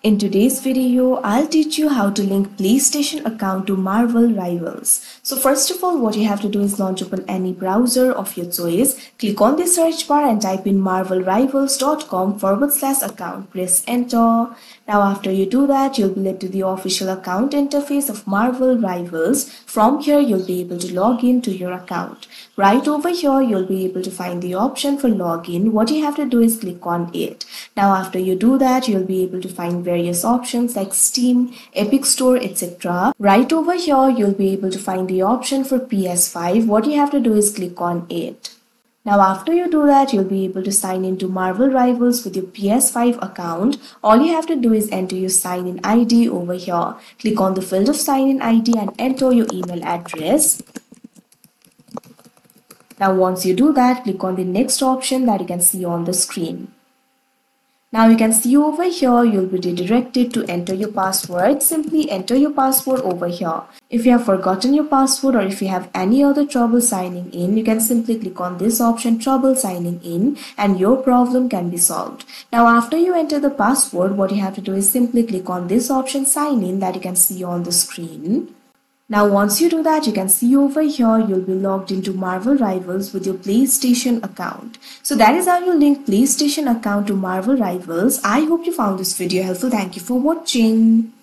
In today's video, I'll teach you how to link PlayStation account to Marvel Rivals. So first of all, what you have to do is launch open any browser of your choice. Click on the search bar and type in marvelrivals.com/account. Press enter. Now after you do that, you'll be led to the official account interface of Marvel Rivals. From here, you'll be able to log in to your account. Right over here, you'll be able to find the option for login. What you have to do is click on it. Now after you do that, you'll be able to find various options like Steam, Epic Store, etc. Right over here, you'll be able to find the option for PS5. What you have to do is click on it. Now after you do that, you'll be able to sign into Marvel Rivals with your PS5 account. All you have to do is enter your sign-in ID over here. Click on the field of sign-in ID and enter your email address. Now once you do that, click on the next option that you can see on the screen. Now you can see over here, you'll be redirected to enter your password. Simply enter your password over here. If you have forgotten your password or if you have any other trouble signing in, you can simply click on this option, trouble signing in, and your problem can be solved. Now after you enter the password, what you have to do is simply click on this option, sign in, that you can see on the screen. Now once you do that, you can see over here you'll be logged into Marvel Rivals with your PlayStation account. So that is how you link PlayStation account to Marvel Rivals. I hope you found this video helpful. Thank you for watching.